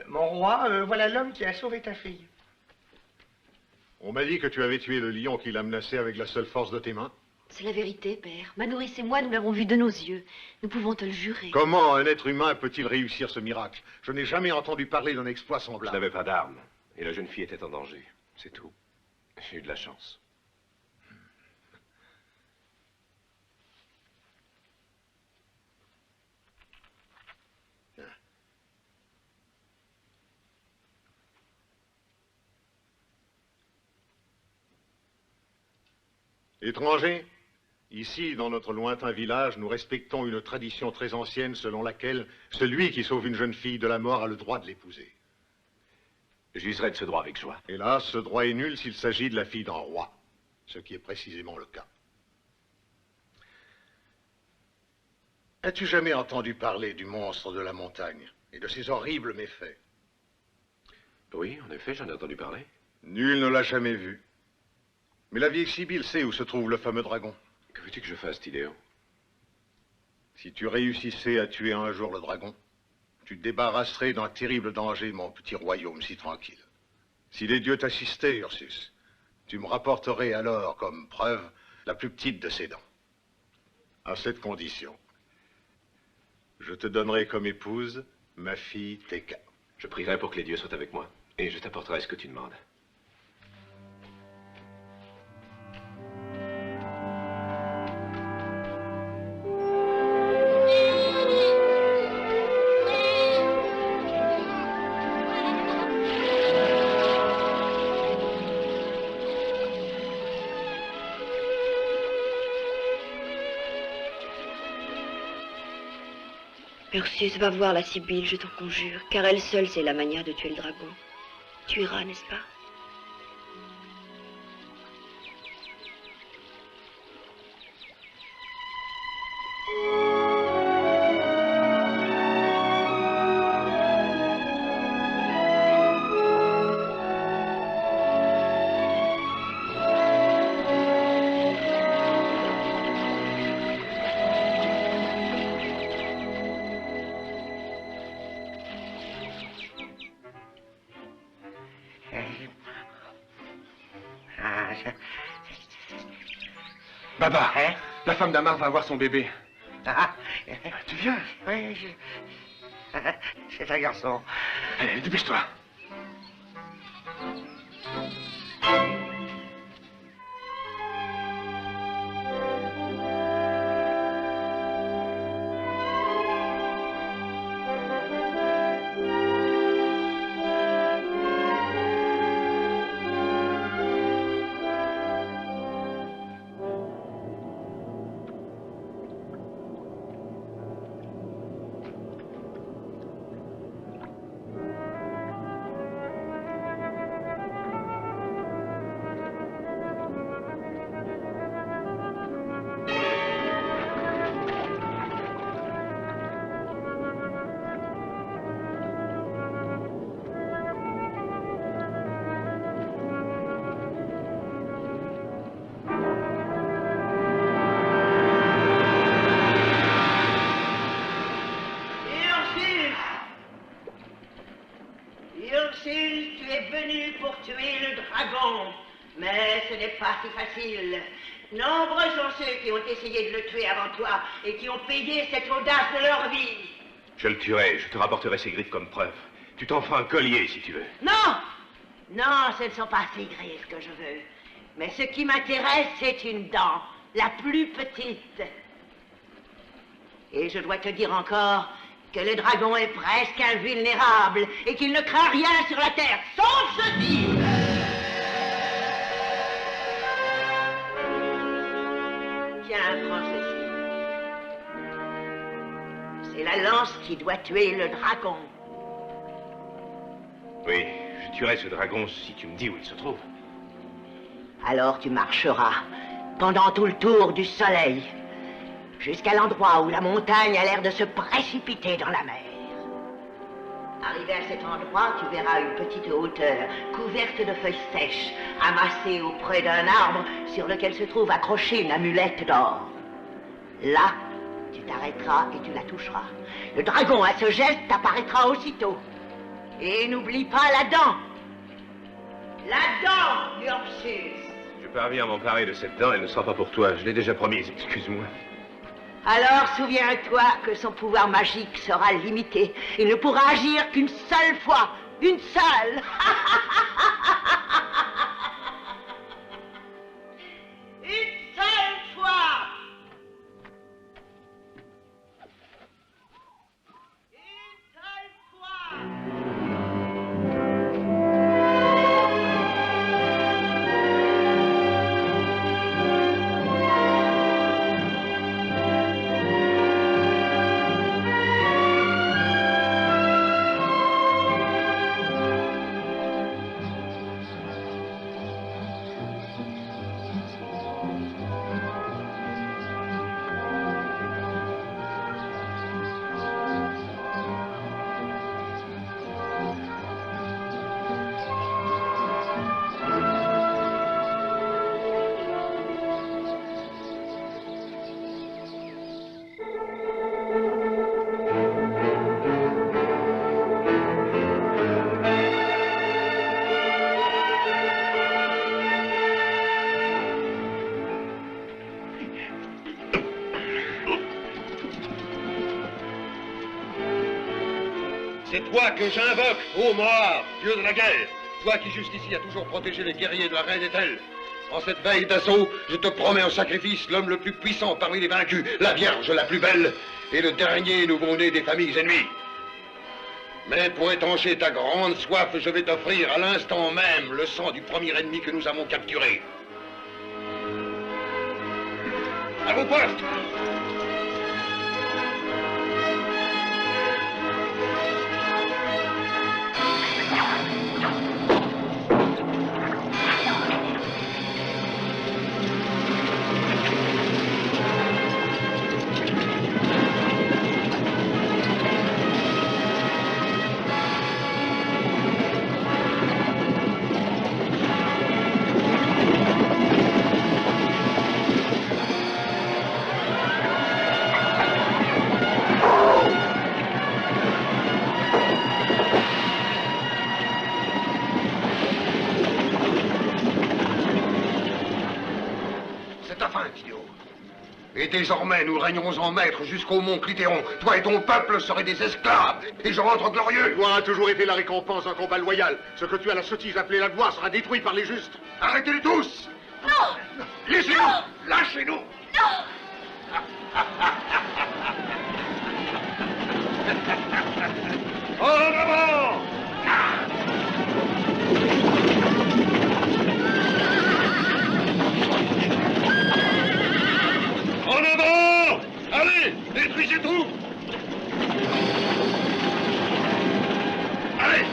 Mon roi, voilà l'homme qui a sauvé ta fille. On m'a dit que tu avais tué le lion qui l'a menacé avec la seule force de tes mains. C'est la vérité, père. Ma nourrice et moi, nous l'avons vu de nos yeux. Nous pouvons te le jurer. Comment un être humain peut-il réussir ce miracle? Je n'ai jamais entendu parler d'un exploit semblable. Je n'avais pas d'armes, et la jeune fille était en danger. C'est tout. J'ai eu de la chance. Étrangers, ici, dans notre lointain village, nous respectons une tradition très ancienne selon laquelle celui qui sauve une jeune fille de la mort a le droit de l'épouser. J'userai de ce droit avec joie. Hélas, ce droit est nul s'il s'agit de la fille d'un roi, ce qui est précisément le cas. As-tu jamais entendu parler du monstre de la montagne et de ses horribles méfaits? Oui, en effet, j'en ai entendu parler. Nul ne l'a jamais vu. Mais la vieille Sibylle sait où se trouve le fameux dragon. Que veux-tu que je fasse, Tidéo? Si tu réussissais à tuer un jour le dragon, tu te débarrasserais d'un terrible danger, mon petit royaume si tranquille. Si les dieux t'assistaient, Ursus, tu me rapporterais alors comme preuve la plus petite de ses dents. À cette condition, je te donnerai comme épouse ma fille Teka. Je prierai pour que les dieux soient avec moi, et je t'apporterai ce que tu demandes. Ursus, va voir la Sibylle, je t'en conjure, car elle seule sait la manière de tuer le dragon. Tu iras, n'est-ce pas? Baba, Hein? la femme d'Amar va avoir son bébé. Ah, Tu viens? oui, c'est un garçon. Allez, dépêche-toi. Ursule, tu es venu pour tuer le dragon, mais ce n'est pas si facile. Nombreux sont ceux qui ont essayé de le tuer avant toi et qui ont payé cette audace de leur vie. Je le tuerai, je te rapporterai ses griffes comme preuve. Tu t'en feras un collier, si tu veux. Non! Non, ce ne sont pas ces griffes que je veux. Mais ce qui m'intéresse, c'est une dent, la plus petite. Et je dois te dire encore que le dragon est presque invulnérable et qu'il ne craint rien sur la terre, sauf ceci. Tiens, prends ceci. C'est la lance qui doit tuer le dragon. Oui, je tuerai ce dragon si tu me dis où il se trouve. Alors tu marcheras pendant tout le tour du soleil, jusqu'à l'endroit où la montagne a l'air de se précipiter dans la mer. Arrivé à cet endroit, tu verras une petite hauteur couverte de feuilles sèches, amassées auprès d'un arbre sur lequel se trouve accrochée une amulette d'or. Là, tu t'arrêteras et tu la toucheras. Le dragon, à ce geste, apparaîtra aussitôt. Et n'oublie pas la dent. La dent, Ursus. Si je parviens à m'emparer de cette dent, elle ne sera pas pour toi. Je l'ai déjà promise, excuse-moi. Alors souviens-toi que son pouvoir magique sera limité. Il ne pourra agir qu'une seule fois. Une seule. Une seule fois. Une seule fois. C'est toi que j'invoque, ô Moab, dieu de la guerre. Toi qui jusqu'ici as toujours protégé les guerriers de la reine Ethel. En cette veille d'assaut, je te promets en sacrifice l'homme le plus puissant parmi les vaincus, la Vierge la plus belle, et le dernier nouveau-né des familles ennemies. Mais pour étancher ta grande soif, je vais t'offrir à l'instant même le sang du premier ennemi que nous avons capturé. À vos postes! Et désormais, nous régnerons en maître jusqu'au mont Clitéron. Toi et ton peuple seraient des esclaves, et je rentre glorieux. La gloire a toujours été la récompense d'un combat loyal. Ce que tu as la sottise appelée la gloire sera détruit par les justes. Arrêtez-les tous! Non! Laissez-nous! Lâchez-nous! Non! En avant! En avant! Allez, détruisez tout! Allez!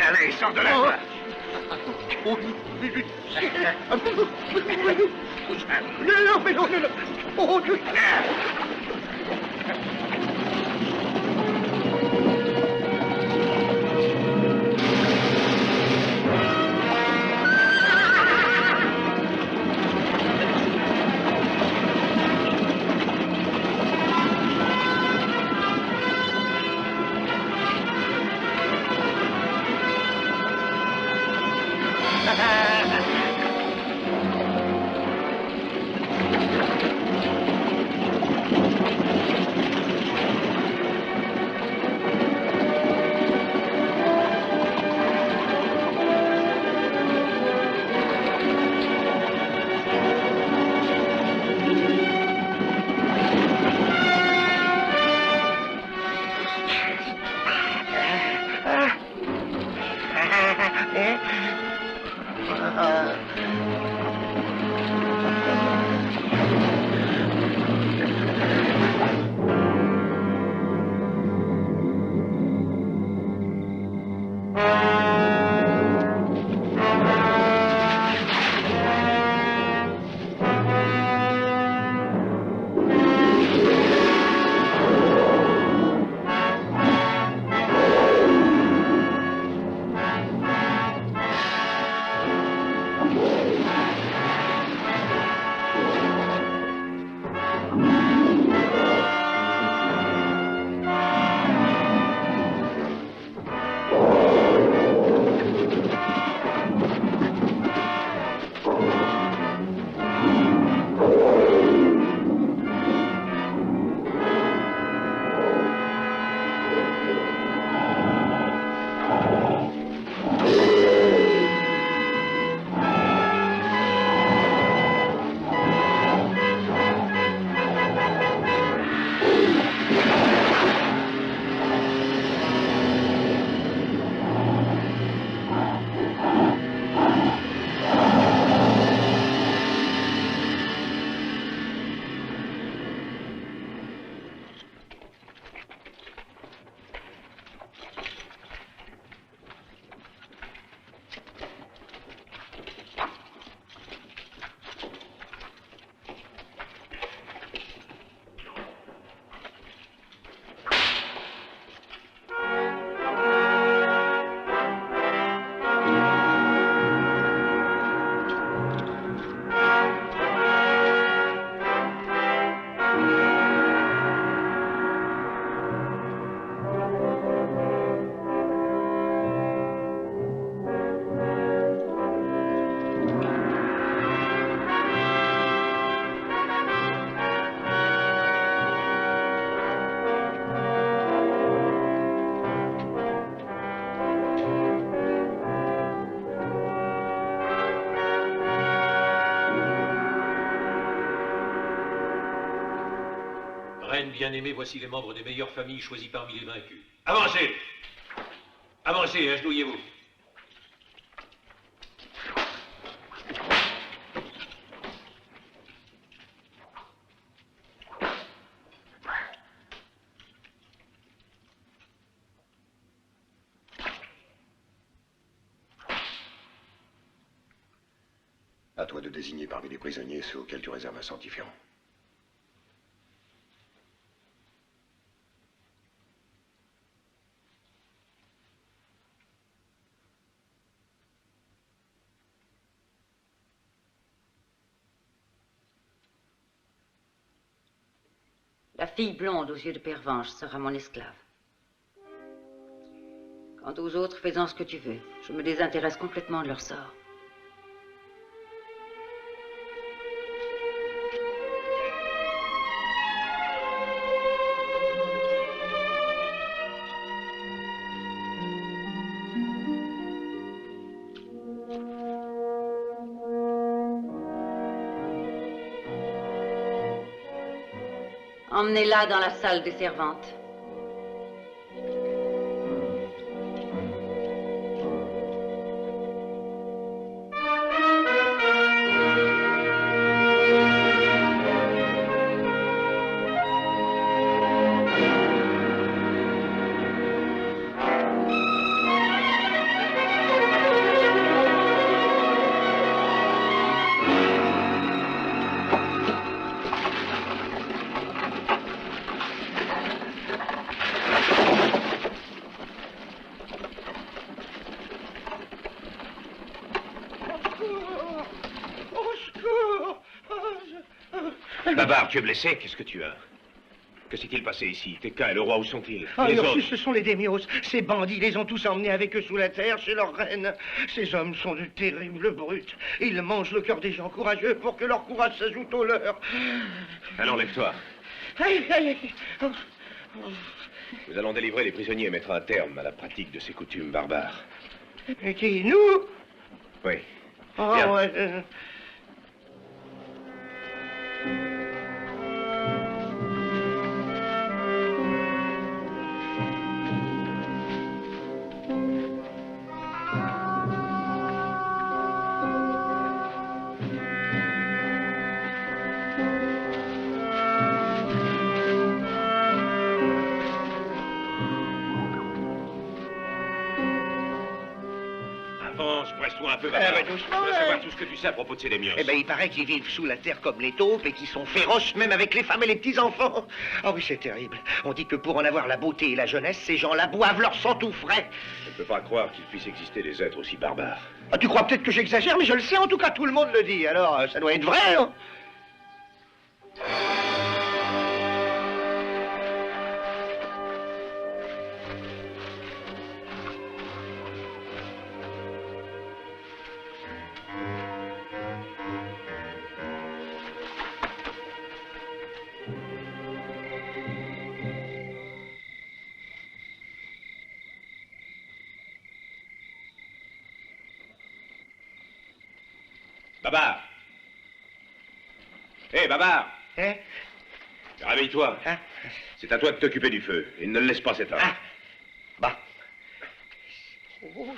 Allez, sors de là! Non, mais non, non, non. Oh, Dieu. bien-aimés, voici les membres des meilleures familles choisis parmi les vaincus. Avancez! Avancez, agenouillez-vous. À toi de désigner parmi les prisonniers ceux auxquels tu réserves un sort différent. La fille blonde aux yeux de pervenche sera mon esclave. Quant aux autres, fais-en ce que tu veux. Je me désintéresse complètement de leur sort. Emmenez-la dans la salle des servantes. Babar, tu es blessé? Qu'est-ce que tu as? Que s'est-il passé ici? Teka et le roi, où sont-ils? Ah, Les Ursus, autres? ce sont les démios. Ces bandits les ont tous emmenés avec eux sous la terre, chez leur reine. Ces hommes sont de terribles brutes. Ils mangent le cœur des gens courageux pour que leur courage s'ajoute au leur. Allons, lève-toi. Aïe, aïe, aïe. Nous allons délivrer les prisonniers et mettre un terme à la pratique de ces coutumes barbares. Et qui, nous? Oui. Oh, Viens. ouais. Avance, presse-toi un peu, Eh Babar. ben, doucement, Je veux ouais. savoir tout ce que tu sais à propos de ces démios. Eh ben, il paraît qu'ils vivent sous la terre comme les taupes et qu'ils sont féroces même avec les femmes et les petits-enfants. Ah oui, c'est terrible. On dit que pour en avoir la beauté et la jeunesse, ces gens-là boivent leur sang tout frais. Je ne peux pas croire qu'il puisse exister des êtres aussi barbares. Ah, tu crois peut-être que j'exagère, mais je le sais, en tout cas, tout le monde le dit. Alors, ça doit être vrai, hein? Babar! Hé, Babar! Hein? Réveille-toi. Hein? C'est à toi de t'occuper du feu. Et ne le laisse pas s'éteindre. Ah. Bah. Oh.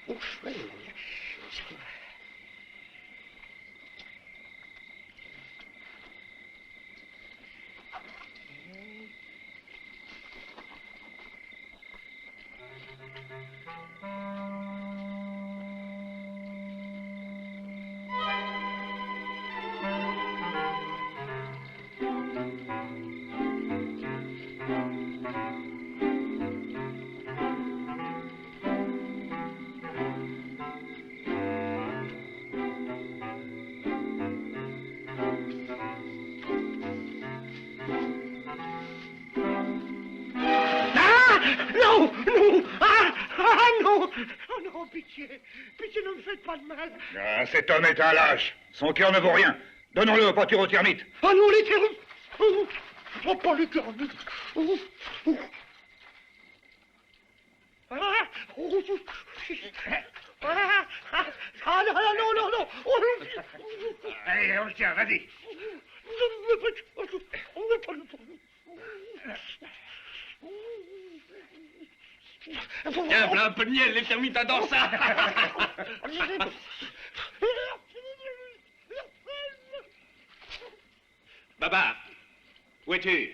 Oh, ouais. Non, non, non, oh non, pitié, pitié, ne me faites pas de mal. Ah, cet homme est un lâche. Son cœur ne vaut rien. Donnons-le aux pâtures aux termites. Oh non, les termites, oh, pas les termites, non, non, non, Allez, on le tient, vas-y. Tiens, voilà un peu de miel, les termites adorent ça. Babar, où es-tu?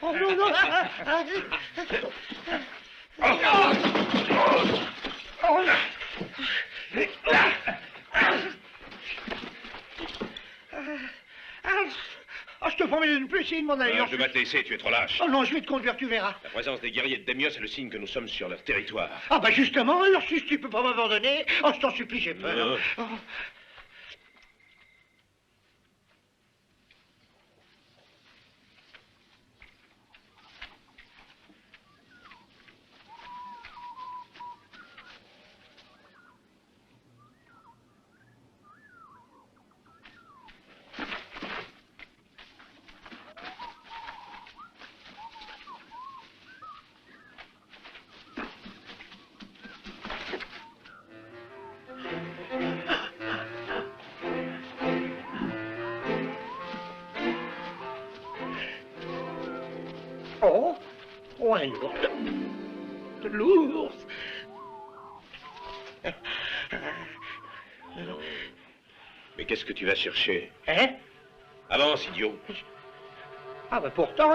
Oh non, non. Je te promets de ne plus essayer de m'en aller. Je vais te laisser, tu es trop lâche. Oh non, je vais te conduire, tu verras. La présence des guerriers de Démios est le signe que nous sommes sur leur territoire. Ah bah justement, alors si tu peux pas m'abandonner, oh je t'en supplie, j'ai peur. Oh. Oh, un ours. De l'ours. Mais qu'est-ce que tu vas chercher? Hein? Avance, idiot. Ah bah pourtant,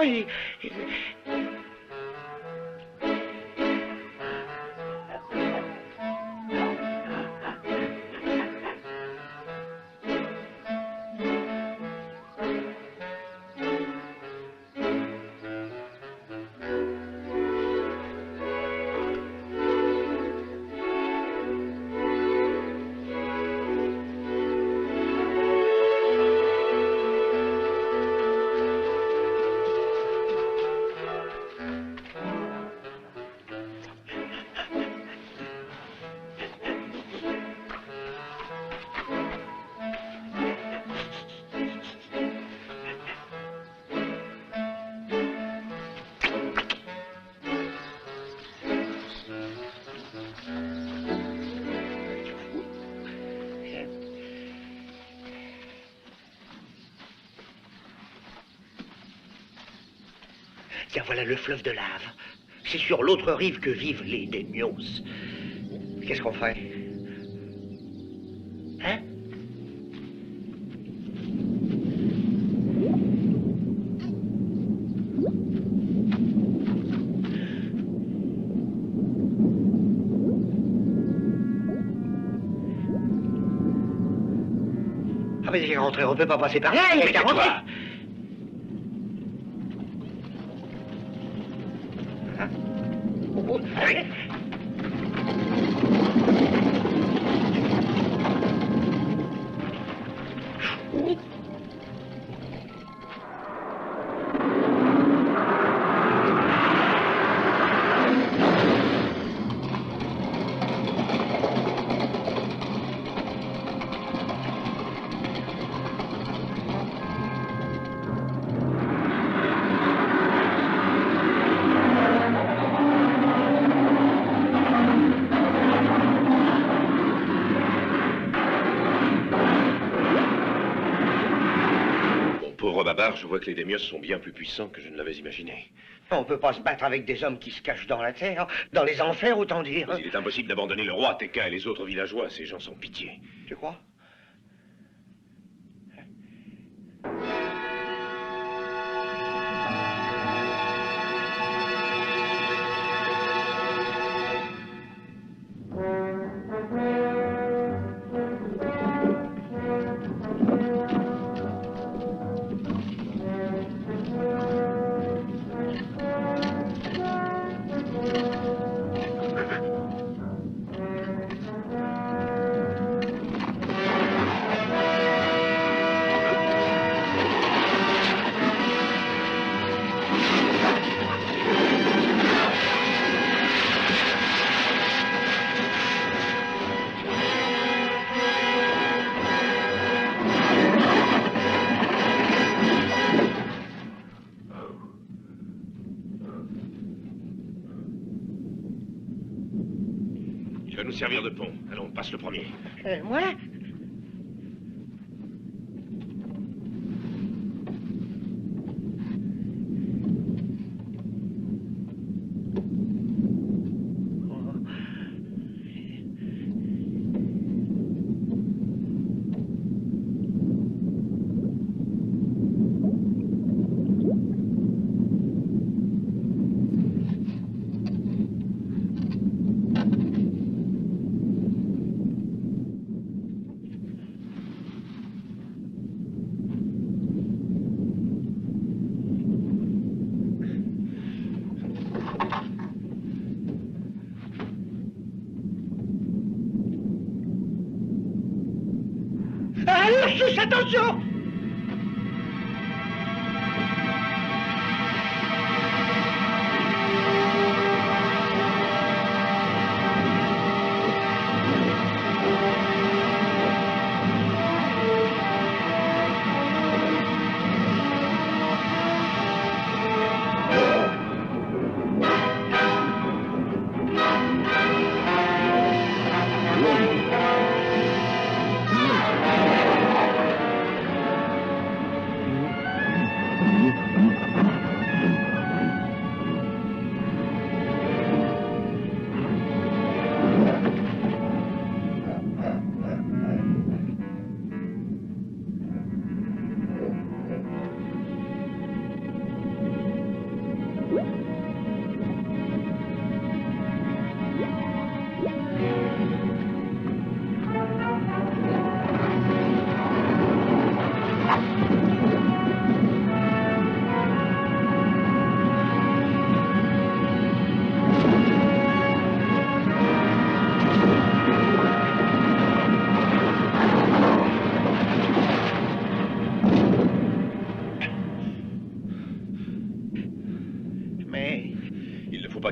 tiens, voilà le fleuve de lave. C'est sur l'autre rive que vivent les Démios. Qu'est-ce qu'on fait? Hein? Ah mais il est rentré, on peut pas passer par là, il est rentré. Babar, je vois que les Démios sont bien plus puissants que je ne l'avais imaginé. On peut pas se battre avec des hommes qui se cachent dans la terre, dans les enfers, autant dire. Mais il est impossible d'abandonner le roi, Teka et les autres villageois. Ces gens sont pitié. Tu crois? servir de pont. Allons, passe le premier. Moi? Alors, tous, attention!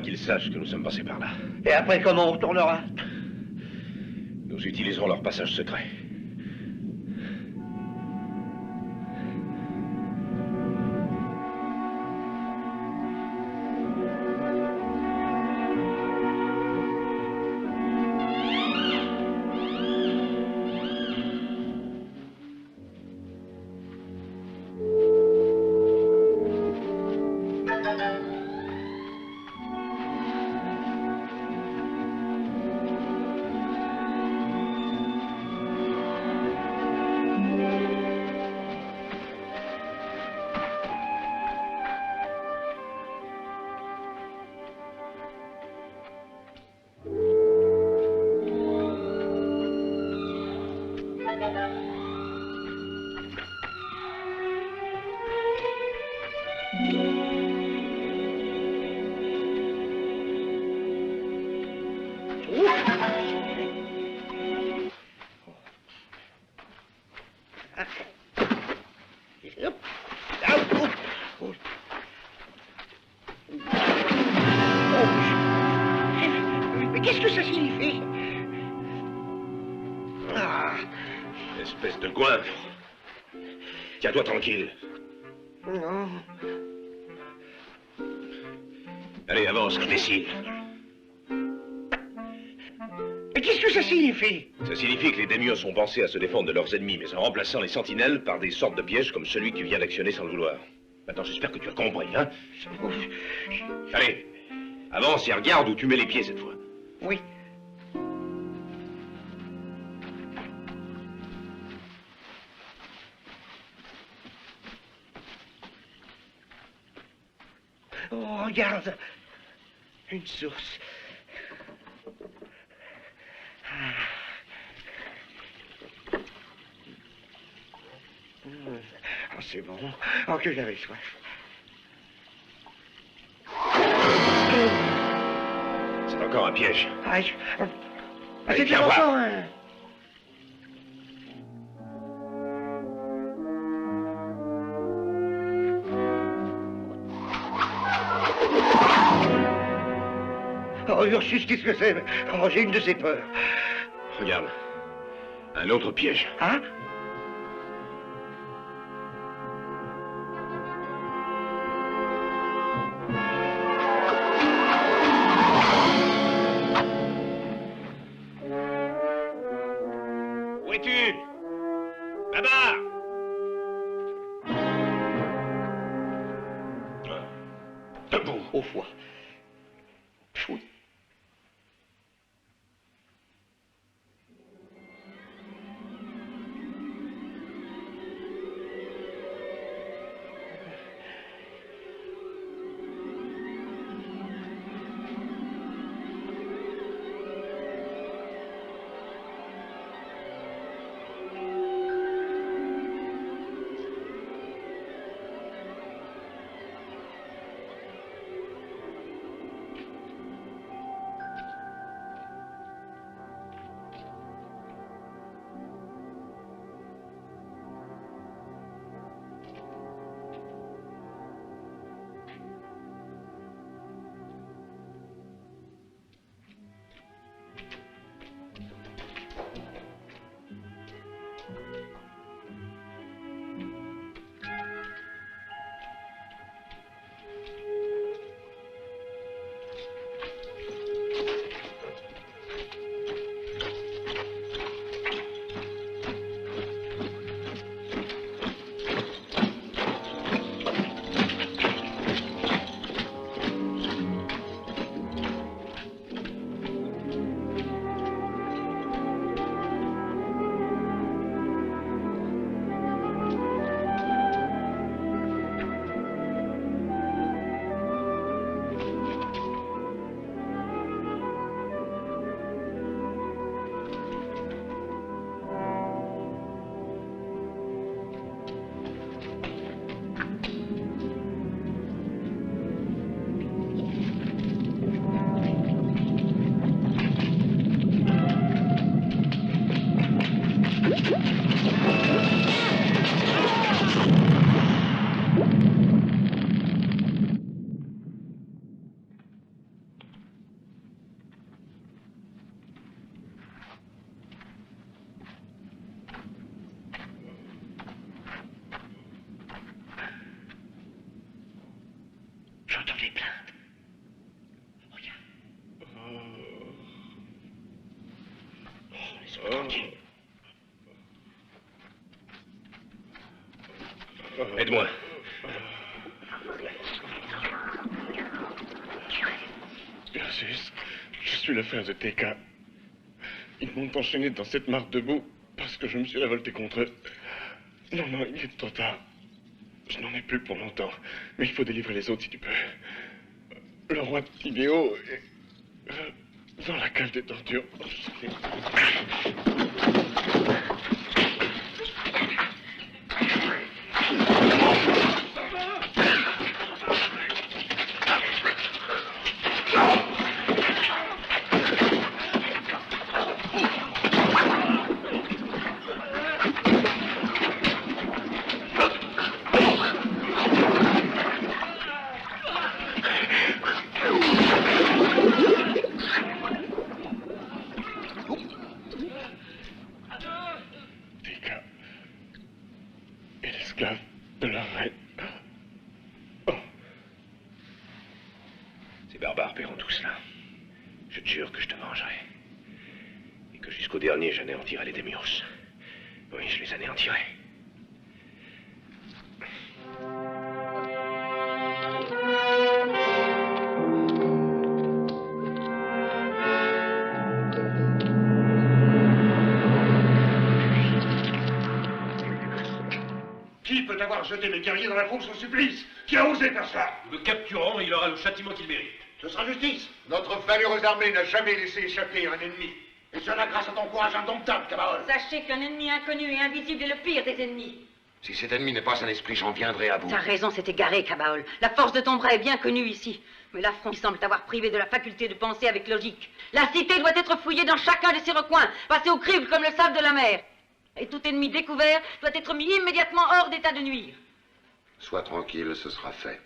Qu'ils sachent que nous sommes passés par là. Et après, comment on retournera? Nous utiliserons leur passage secret. Mais qu'est-ce que ça signifie? Espèce de goinfre. Tiens-toi tranquille. Non. Allez, avance, imbécile. Mais qu'est-ce que ça signifie? Ça signifie que les démios ont pensé à se défendre de leurs ennemis, mais en remplaçant les sentinelles par des sortes de pièges comme celui que tu viens d'actionner sans le vouloir. Maintenant, j'espère que tu as compris, hein? Allez, avance et regarde où tu mets les pieds cette fois. Oui. Oh, regarde. Une source. Oh, c'est bon. Oh, que j'avais soif. C'est encore un piège. Ah, Allez, c'était viens voir. encore un... Oh, Ursus, qu'est-ce que c'est? Oh, j'ai une de ces peurs. Regarde. Un autre piège. Hein? es-tu? Là-bas! Debout! Au foie. Chouette. J'entends des plaintes. Regarde. Laisse-moi tranquille. Aide-moi. Ursus, je suis le frère de TK. Ils m'ont enchaîné dans cette mare debout parce que je me suis révolté contre eux. Non, il est trop tard. Je n'en ai plus pour longtemps. Mais il faut délivrer les autres si tu peux. Le roi Tibéo est dans la cage des tortures. De la reine. Oh. Ces barbares paieront tout cela. Je te jure que je te vengerai. Et que jusqu'au dernier, j'anéantirai les Démios. Oui, je les anéantirai. Qui peut avoir jeté mes guerriers dans la fosse au supplice? Qui a osé faire ça? Nous le capturons et il aura le châtiment qu'il mérite. Ce sera justice. Notre valeureuse armée n'a jamais laissé échapper un ennemi. Et cela grâce à ton courage indomptable, Camarol. Sachez qu'un ennemi inconnu et invisible est le pire des ennemis. Si cet ennemi n'est pas un esprit, j'en viendrai à bout. Ta raison s'est égarée, Cabaol. La force de ton bras est bien connue ici. Mais l'affront semble t'avoir privé de la faculté de penser avec logique. La cité doit être fouillée dans chacun de ses recoins, passée au crible comme le sable de la mer. Et tout ennemi découvert doit être mis immédiatement hors d'état de nuire. Sois tranquille, ce sera fait.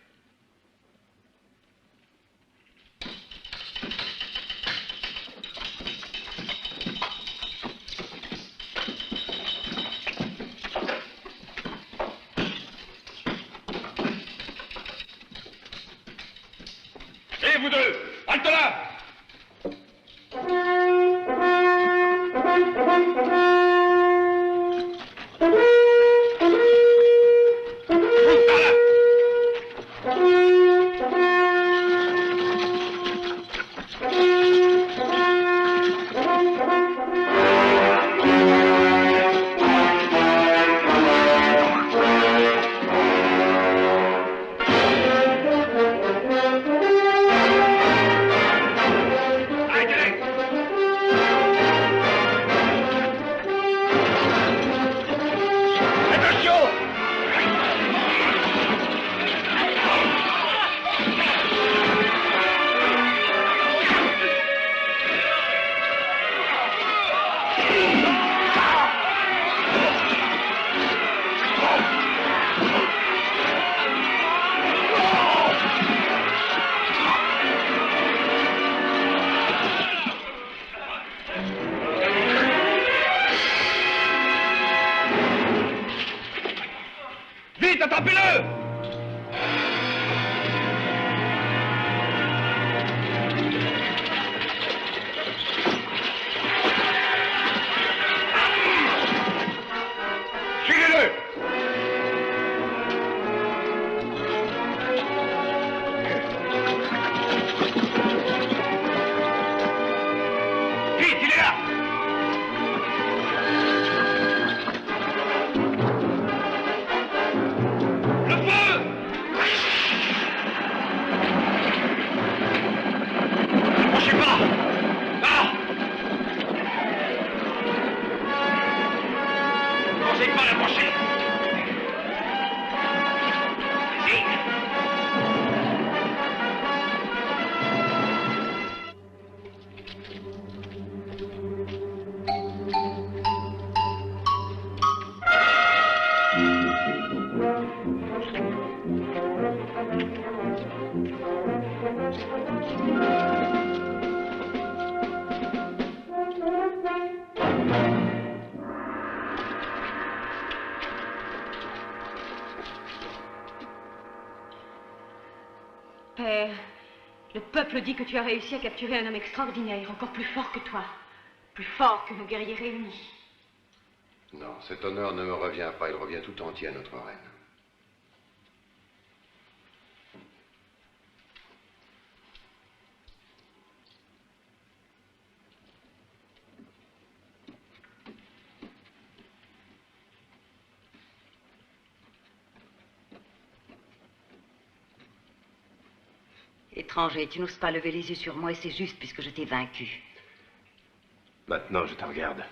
Et vous deux, halte là! vite, attrapez-le! Suivez-le! Vite, il est là! Le feu! N'approchez pas! Ah! N'osez pas l'approcher! Vite! Père, le peuple dit que tu as réussi à capturer un homme extraordinaire, encore plus fort que toi. Plus fort que nos guerriers réunis. Non, cet honneur ne me revient pas, il revient tout entier à notre reine. Étranger, tu n'oses pas lever les yeux sur moi et c'est juste puisque je t'ai vaincu. Maintenant, je te regarde.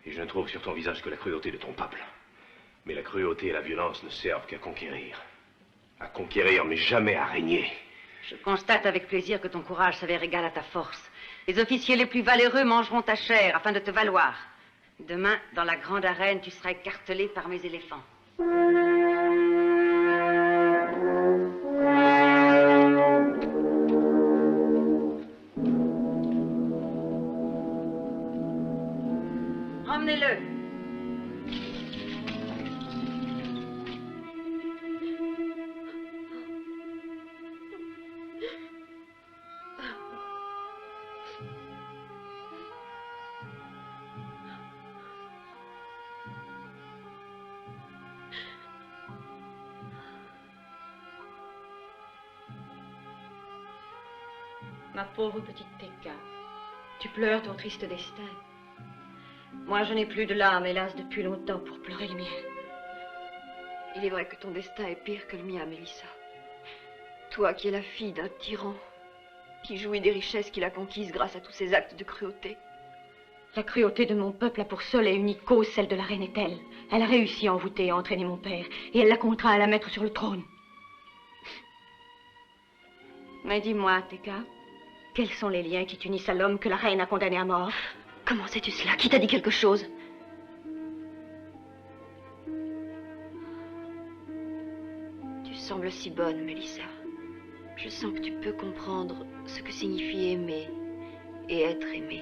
Et je ne trouve sur ton visage que la cruauté de ton peuple. Mais la cruauté et la violence ne servent qu'à conquérir. À conquérir, mais jamais à régner. Je constate avec plaisir que ton courage s'avère égal à ta force. Les officiers les plus valeureux mangeront ta chair afin de te valoir. Demain, dans la grande arène, tu seras écartelé par mes éléphants. Emmenez-le. Ma pauvre petite Teka, tu pleures ton triste destin. Moi, je n'ai plus de larmes, hélas, depuis longtemps pour pleurer le mien. Il est vrai que ton destin est pire que le mien, Mélissa. Toi qui es la fille d'un tyran, qui jouit des richesses qu'il a conquises grâce à tous ses actes de cruauté. La cruauté de mon peuple a pour seule et unique cause celle de la reine Ethel. Elle a réussi à envoûter et à entraîner mon père, et elle l'a contraint à la mettre sur le trône. Mais dis-moi, Teka, quels sont les liens qui t'unissent à l'homme que la reine a condamné à mort? Comment sais-tu cela? Qui t'a dit quelque chose? Tu sembles si bonne, Mélissa. Je sens que tu peux comprendre ce que signifie aimer et être aimé.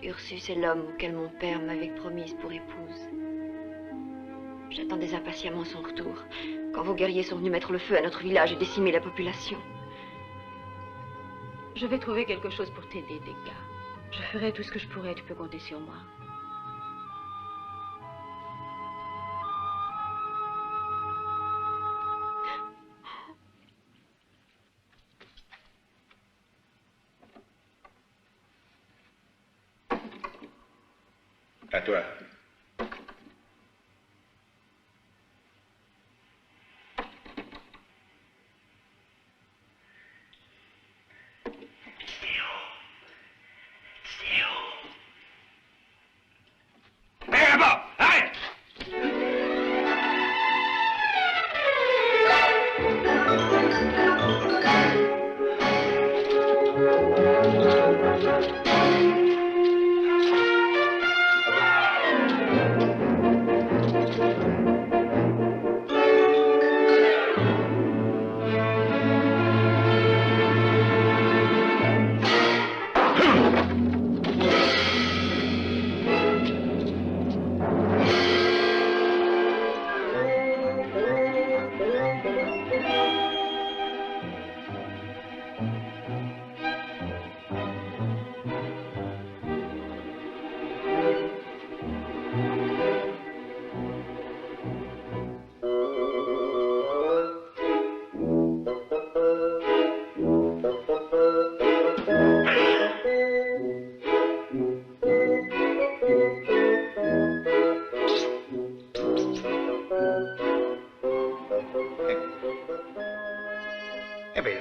Ursus est l'homme auquel mon père m'avait promise pour épouse. J'attendais impatiemment son retour, quand vos guerriers sont venus mettre le feu à notre village et décimer la population. Je vais trouver quelque chose pour t'aider, Teka. Je ferai tout ce que je pourrai, tu peux compter sur moi. À toi.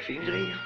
fini de rire.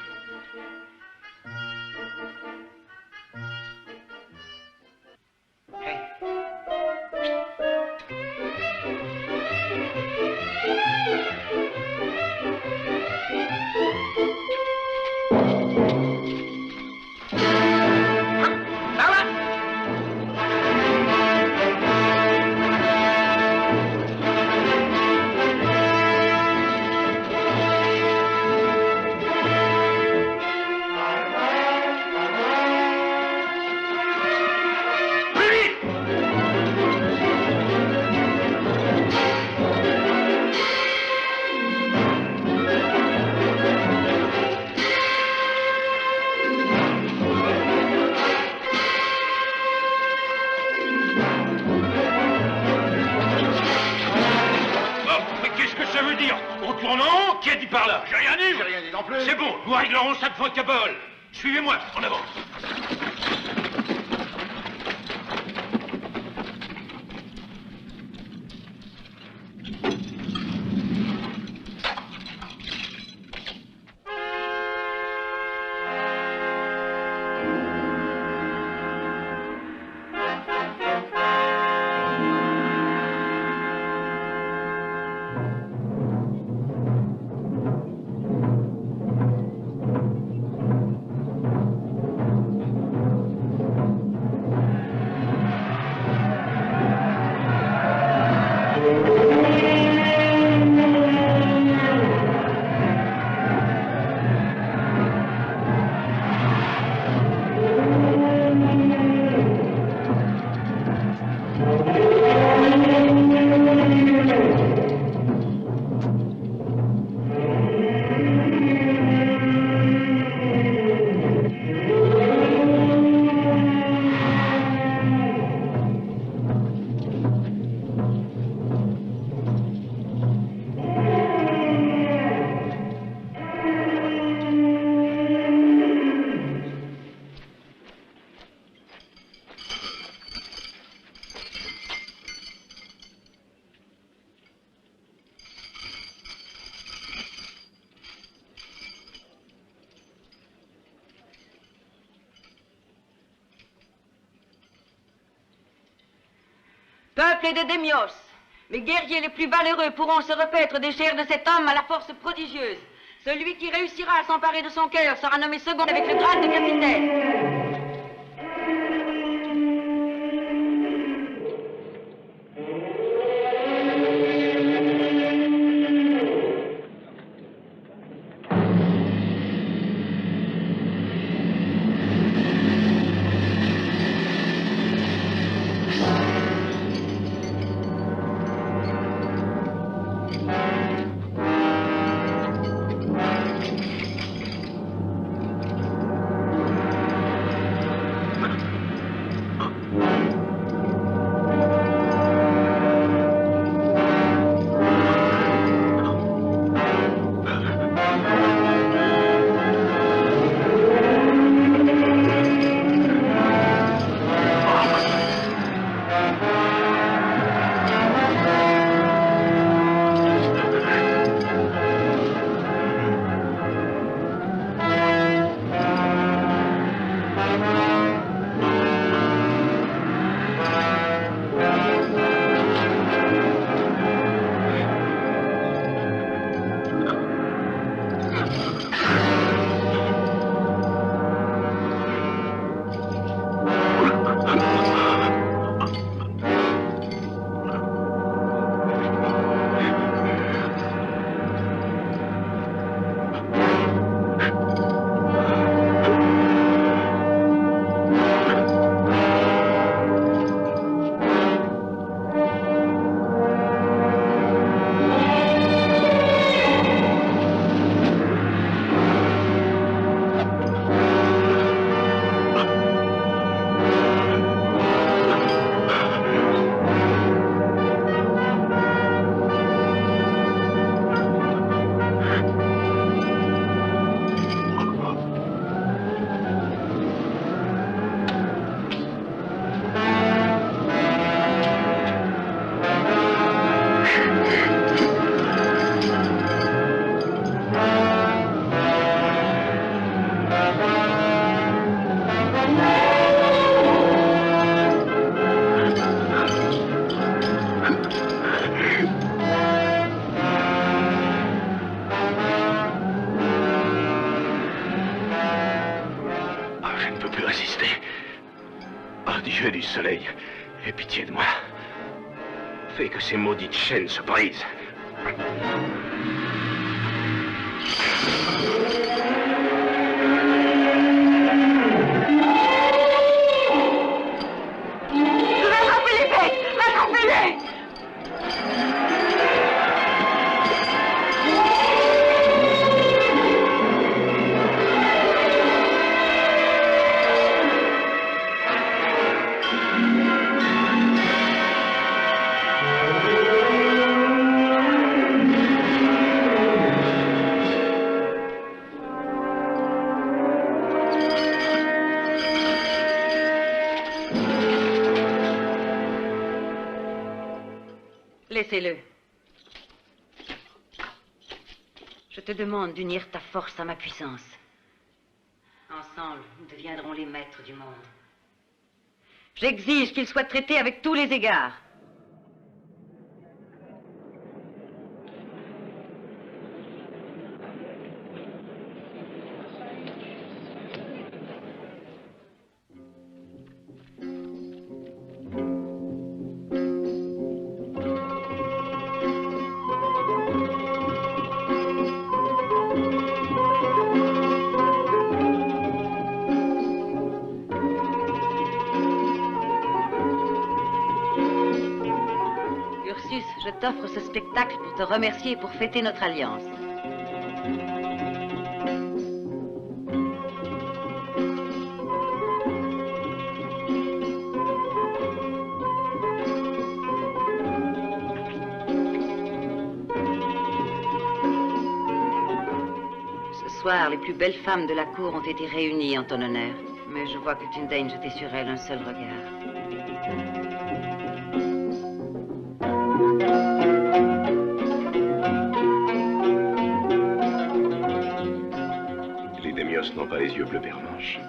Qui a dit par là? J'ai rien dit. J'ai rien dit non plus. C'est bon, nous réglerons ça devant Cabol. Suivez-moi, en avant. Peuple de Démios, les guerriers les plus valeureux pourront se repaître des chairs de cet homme à la force prodigieuse. Celui qui réussira à s'emparer de son cœur sera nommé second avec le grade de capitaine. dieu du soleil, aie pitié de moi. Fais que ces maudites chaînes se brisent. Attrapez les bêtes! Attrapez-les! Laissez-le. Je te demande d'unir ta force à ma puissance. Ensemble, nous deviendrons les maîtres du monde. J'exige qu'il soit traité avec tous les égards. Je t'offre ce spectacle pour te remercier et pour fêter notre alliance. Ce soir, les plus belles femmes de la cour ont été réunies en ton honneur. Mais je vois que tu ne daignes jeter sur elles un seul regard. N'ont pas les yeux bleus pervenches.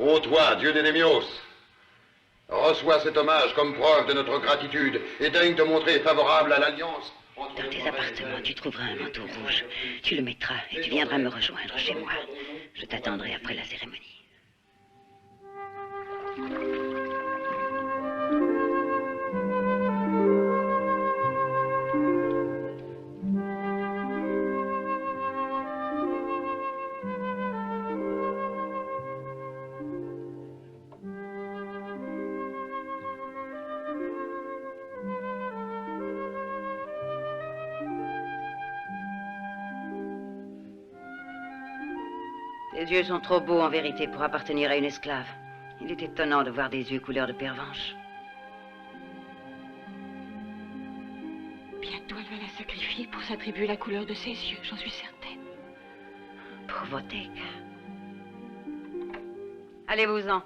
Ô toi, dieu des Némios, reçois cet hommage comme preuve de notre gratitude et daigne te montrer favorable à l'alliance. Dans tes appartements, tu trouveras un manteau rouge. Tu le mettras et tu viendras me rejoindre chez moi. Je t'attendrai après la cérémonie. Tes yeux sont trop beaux en vérité pour appartenir à une esclave. Il est étonnant de voir des yeux couleur de pervenche. Bientôt elle va la sacrifier pour s'attribuer la couleur de ses yeux, j'en suis certaine. Pauvre Teka. Allez-vous-en.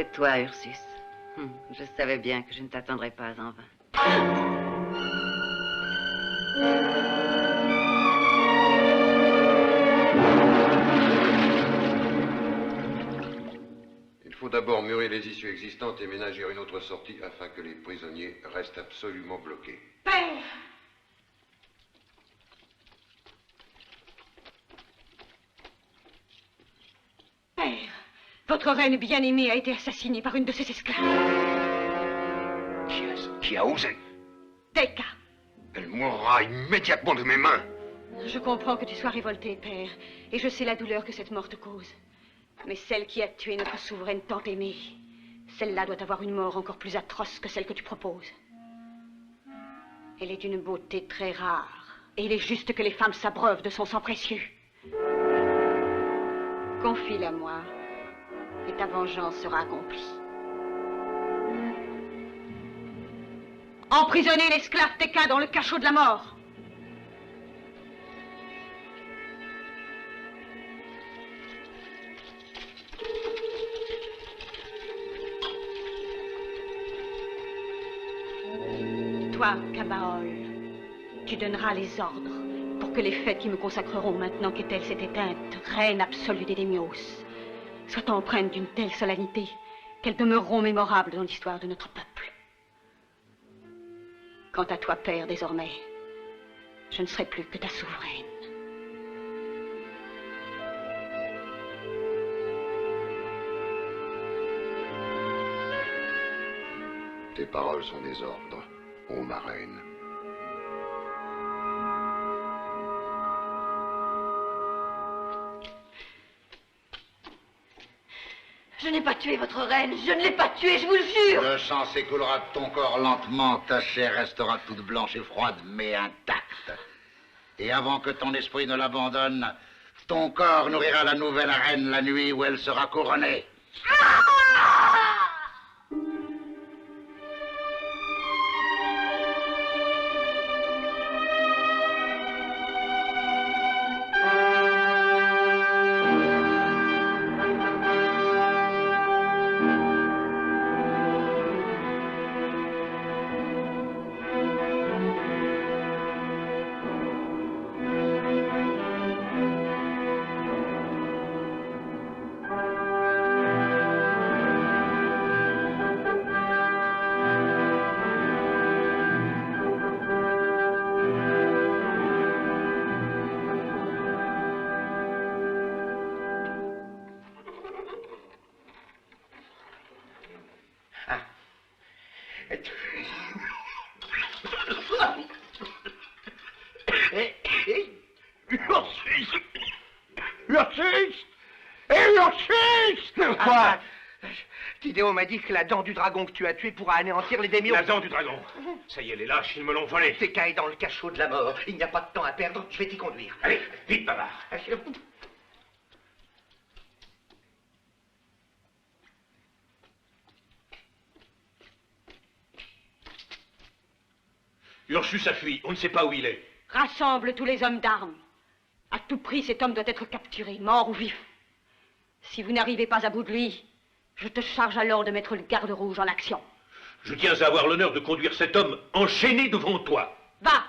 C'est toi, Ursus. Je savais bien que je ne t'attendrais pas en vain. Il faut d'abord murer les issues existantes et ménager une autre sortie afin que les prisonniers restent absolument bloqués. Père! Père, votre reine bien-aimée a été assassinée par une de ses esclaves. Qui a osé? Teka. Elle mourra immédiatement de mes mains. Je comprends que tu sois révolté, père, et je sais la douleur que cette mort te cause. Mais celle qui a tué notre souveraine tant aimée, celle-là doit avoir une mort encore plus atroce que celle que tu proposes. Elle est d'une beauté très rare, et il est juste que les femmes s'abreuvent de son sang précieux. Confie-la à moi, et ta vengeance sera accomplie. Emprisonnez l'esclave Teka dans le cachot de la mort. Toi, Kabaol, tu donneras les ordres pour que les fêtes qui me consacreront maintenant qu'Ethel s'est éteinte, reine absolue des Démios, soient empreintes d'une telle solennité qu'elles demeureront mémorables dans l'histoire de notre peuple. Quant à toi, père, désormais, je ne serai plus que ta souveraine. Tes paroles sont des ordres, ô ma reine. Je n'ai pas tué votre reine, je ne l'ai pas tuée, je vous le jure. Le sang s'écoulera de ton corps lentement, ta chair restera toute blanche et froide, mais intacte. Et avant que ton esprit ne l'abandonne, ton corps nourrira la nouvelle reine la nuit où elle sera couronnée. Quoi? Tidéo m'a dit que la dent du dragon que tu as tué pourra anéantir les démions. La dent du dragon. Ça y est, les lâches, ils me l'ont volé. Teka est dans le cachot de la mort. Il n'y a pas de temps à perdre. Je vais t'y conduire. Allez, vite, bavard. Ursus a fui. On ne sait pas où il est. Rassemble tous les hommes d'armes. À tout prix, cet homme doit être capturé, mort ou vif. Si vous n'arrivez pas à bout de lui, je te charge alors de mettre le garde rouge en action. Je tiens à avoir l'honneur de conduire cet homme enchaîné devant toi. Va!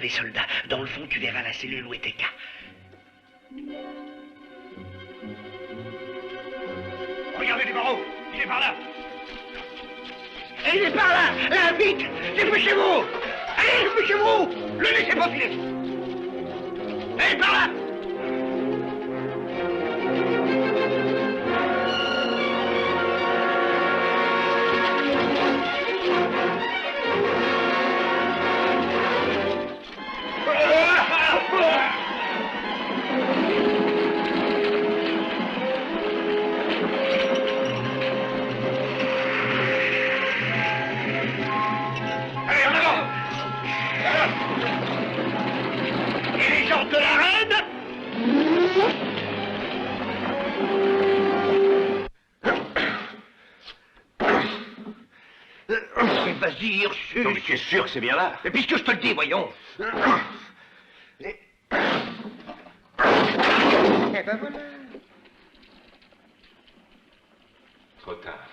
des soldats. Dans le fond, tu verras la cellule où est Teka. Regardez les barreaux. Il est par là. Et il est par là. Là, vite. Dépêchez-vous. Allez, dépêchez-vous. Le laissez pas filer. Et par là. De la reine. Vas-y, Ursus. Non, mais tu es sûr que c'est bien là? Mais puisque je te le dis, voyons. Eh ben voilà. Trop tard.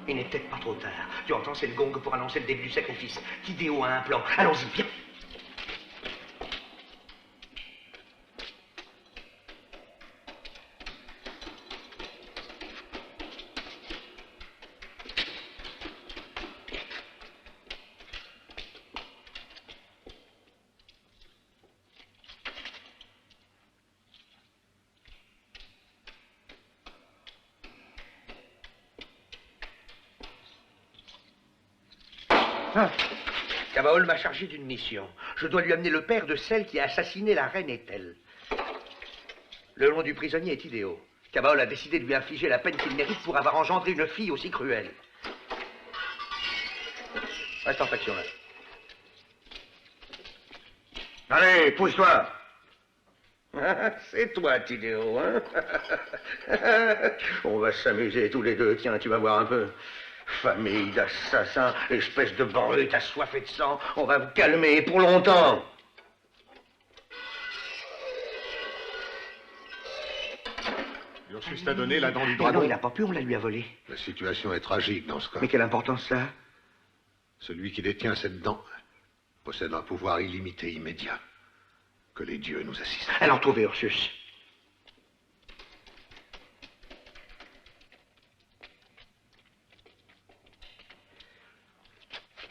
Il n'est peut-être pas trop tard. Tu entends, c'est le gong pour annoncer le début du sacrifice. Tidéo a un plan. Allons-y, viens. Gabaol m'a chargé d'une mission. Je dois lui amener le père de celle qui a assassiné la reine Ethel. Le nom du prisonnier est Tidéo. Gabaol a décidé de lui infliger la peine qu'il mérite pour avoir engendré une fille aussi cruelle. Reste en faction, là. Allez, pousse-toi. C'est toi, Tidéo, hein? On va s'amuser tous les deux, tiens, tu vas voir un peu. Famille d'assassins, espèce de brute assoiffée de sang, on va vous calmer pour longtemps. Ursus t'a donné la dent du Ah dragon. non, il n'a pas pu, on la lui a volée. La situation est tragique dans ce cas. Mais quelle importance ça a? Celui qui détient cette dent possède un pouvoir illimité immédiat. Que les dieux nous assistent. Alors trouvez Ursus.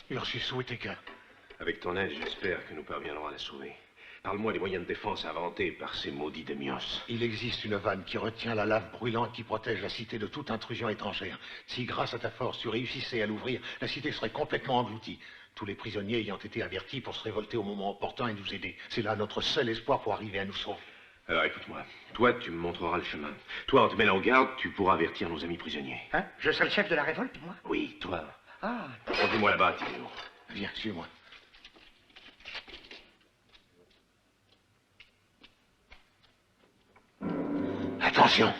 Ursus, où est Teka? Avec ton aide, j'espère que nous parviendrons à la sauver. Parle-moi des moyens de défense inventés par ces maudits démios. Il existe une vanne qui retient la lave brûlante qui protège la cité de toute intrusion étrangère. Si, grâce à ta force, tu réussissais à l'ouvrir, la cité serait complètement engloutie. Tous les prisonniers ayant été avertis pour se révolter au moment opportun et nous aider. C'est là notre seul espoir pour arriver à nous sauver. Alors écoute-moi. Toi, tu me montreras le chemin. Toi, en te mêlant en garde, tu pourras avertir nos amis prisonniers. Hein? Je serai le chef de la révolte, moi? Oui, toi. Ah. Conduis-moi là-bas, Tidéo. Viens, suis-moi. Attention.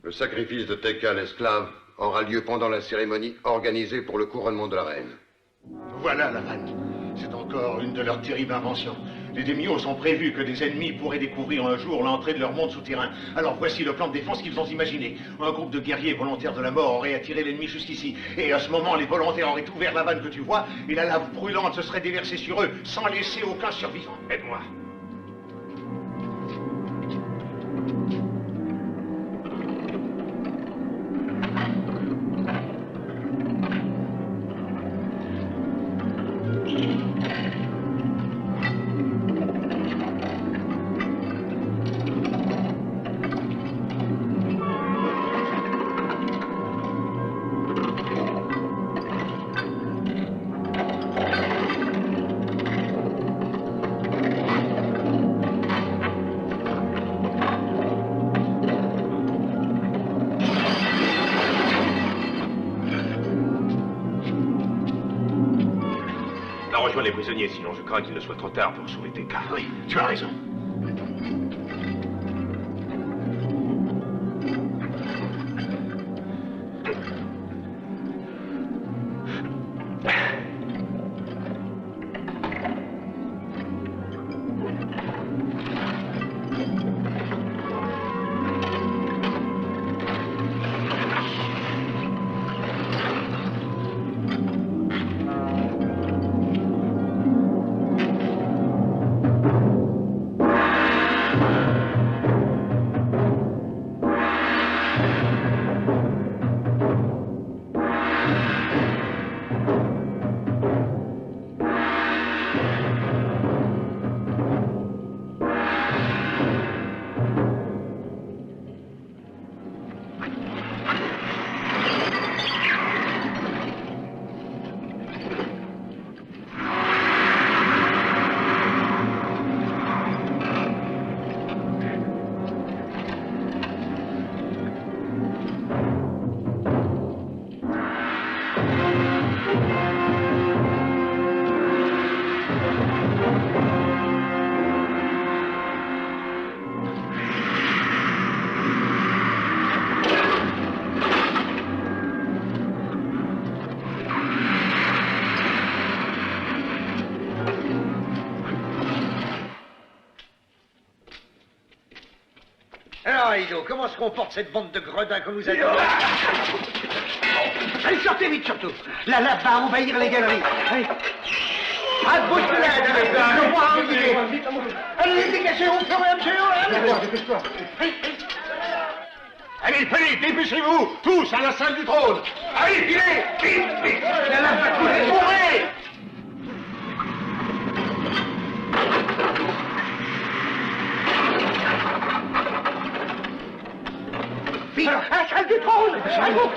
Le sacrifice de Teka, l'esclave, aura lieu pendant la cérémonie organisée pour le couronnement de la reine. Voilà la vanne. C'est encore une de leurs terribles inventions. Les Démios ont prévu que des ennemis pourraient découvrir un jour l'entrée de leur monde souterrain. Alors voici le plan de défense qu'ils ont imaginé. Un groupe de guerriers volontaires de la mort aurait attiré l'ennemi jusqu'ici. Et à ce moment, les volontaires auraient ouvert la vanne que tu vois, et la lave brûlante se serait déversée sur eux, sans laisser aucun survivant. Aide-moi. Rejoins les prisonniers, sinon je crains qu'il ne soit trop tard pour sauver tes cas. Oui, tu as raison. Alors, Ido, comment se comporte cette bande de gredins qu'on nous a donnés? Allez, sortez vite, surtout. La lave va envahir les galeries. Allez. À bouche de l'aide, avec le roi enguillé. Allez, dégagez, on fait rien, monsieur. Allez, venez, dépêchez-vous, tous à la salle du trône. Allez, filez, vite, vite. La lave va couler, mourrez. Vite, à la salle du trône. À vous.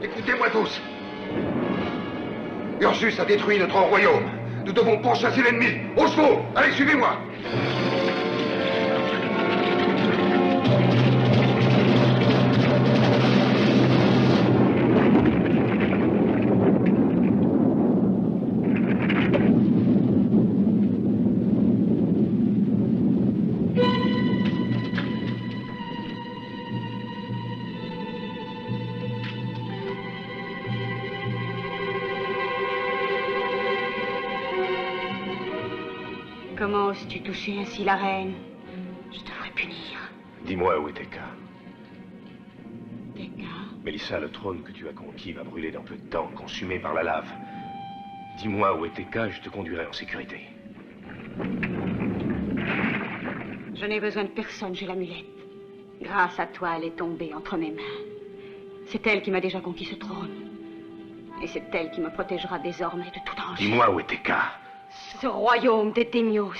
Écoutez-moi tous. Ursus a détruit notre royaume. Nous devons pourchasser l'ennemi. Aux chevaux! Allez, suivez-moi! Comment oses-tu toucher ainsi la reine? Je devrais punir. Dis-moi où est Teka. Teka? Mélissa, le trône que tu as conquis va brûler dans peu de temps, consumé par la lave. Dis-moi où est Teka et je te conduirai en sécurité. Je n'ai besoin de personne, j'ai l'amulette. Grâce à toi, elle est tombée entre mes mains. C'est elle qui m'a déjà conquis ce trône. Et c'est elle qui me protégera désormais de tout danger. Dis-moi où est Teka. Ce royaume des Démios,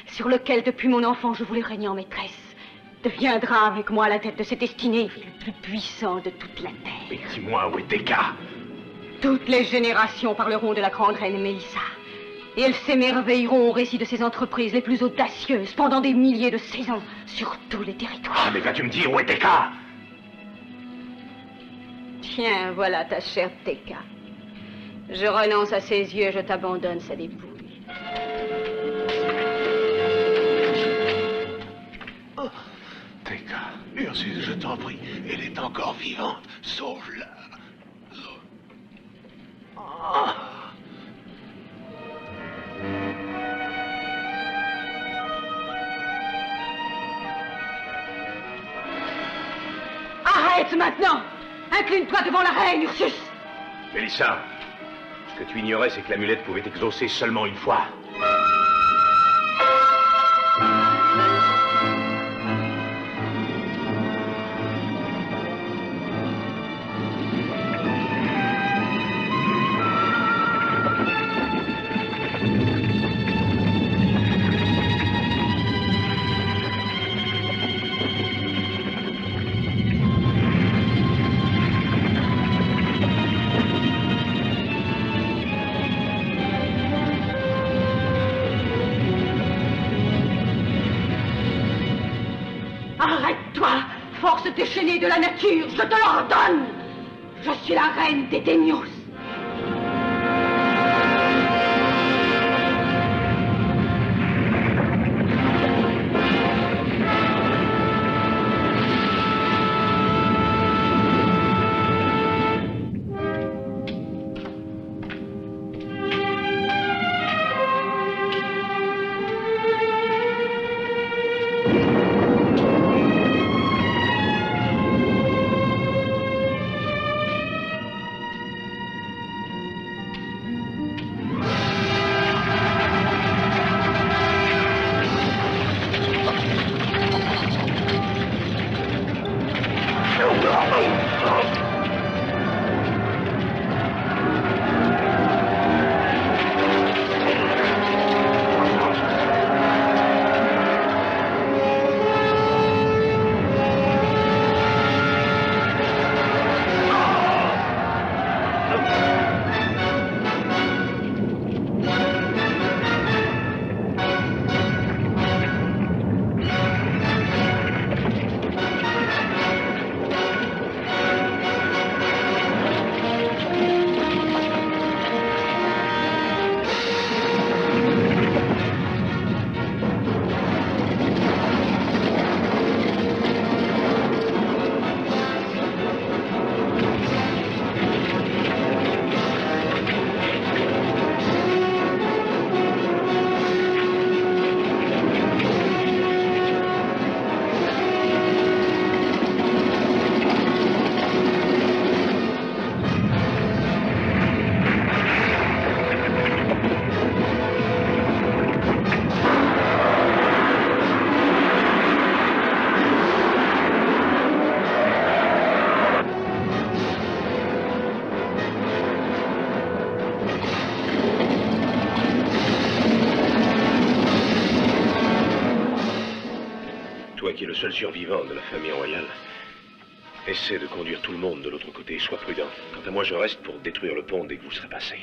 sur lequel depuis mon enfant je voulais régner en maîtresse, deviendra avec moi à la tête de cette destinée le plus puissant de toute la terre. Mais dis-moi où est Teka. Toutes les générations parleront de la grande reine Mélissa. Et elles s'émerveilleront au récit de ses entreprises les plus audacieuses pendant des milliers de saisons sur tous les territoires. Ah, mais vas-tu me dire où est Teka? Tiens, voilà ta chère Teka. Je renonce à ses yeux, je t'abandonne sa dépouille. Teka, Ursus, je t'en prie, elle est encore vivante. Sauve-la. Arrête maintenant! Incline-toi devant la reine, Ursus! Mélissa, ce que tu ignorais, c'est que l'amulette pouvait exaucer seulement une fois. Arrête-toi, force déchaînée de la nature, je te l'ordonne! Je suis la reine des Démios. Toi qui es le seul survivant de la famille royale, Essaie de conduire tout le monde de l'autre côté. Sois prudent. Quant à moi, je reste pour détruire le pont dès que vous serez passé.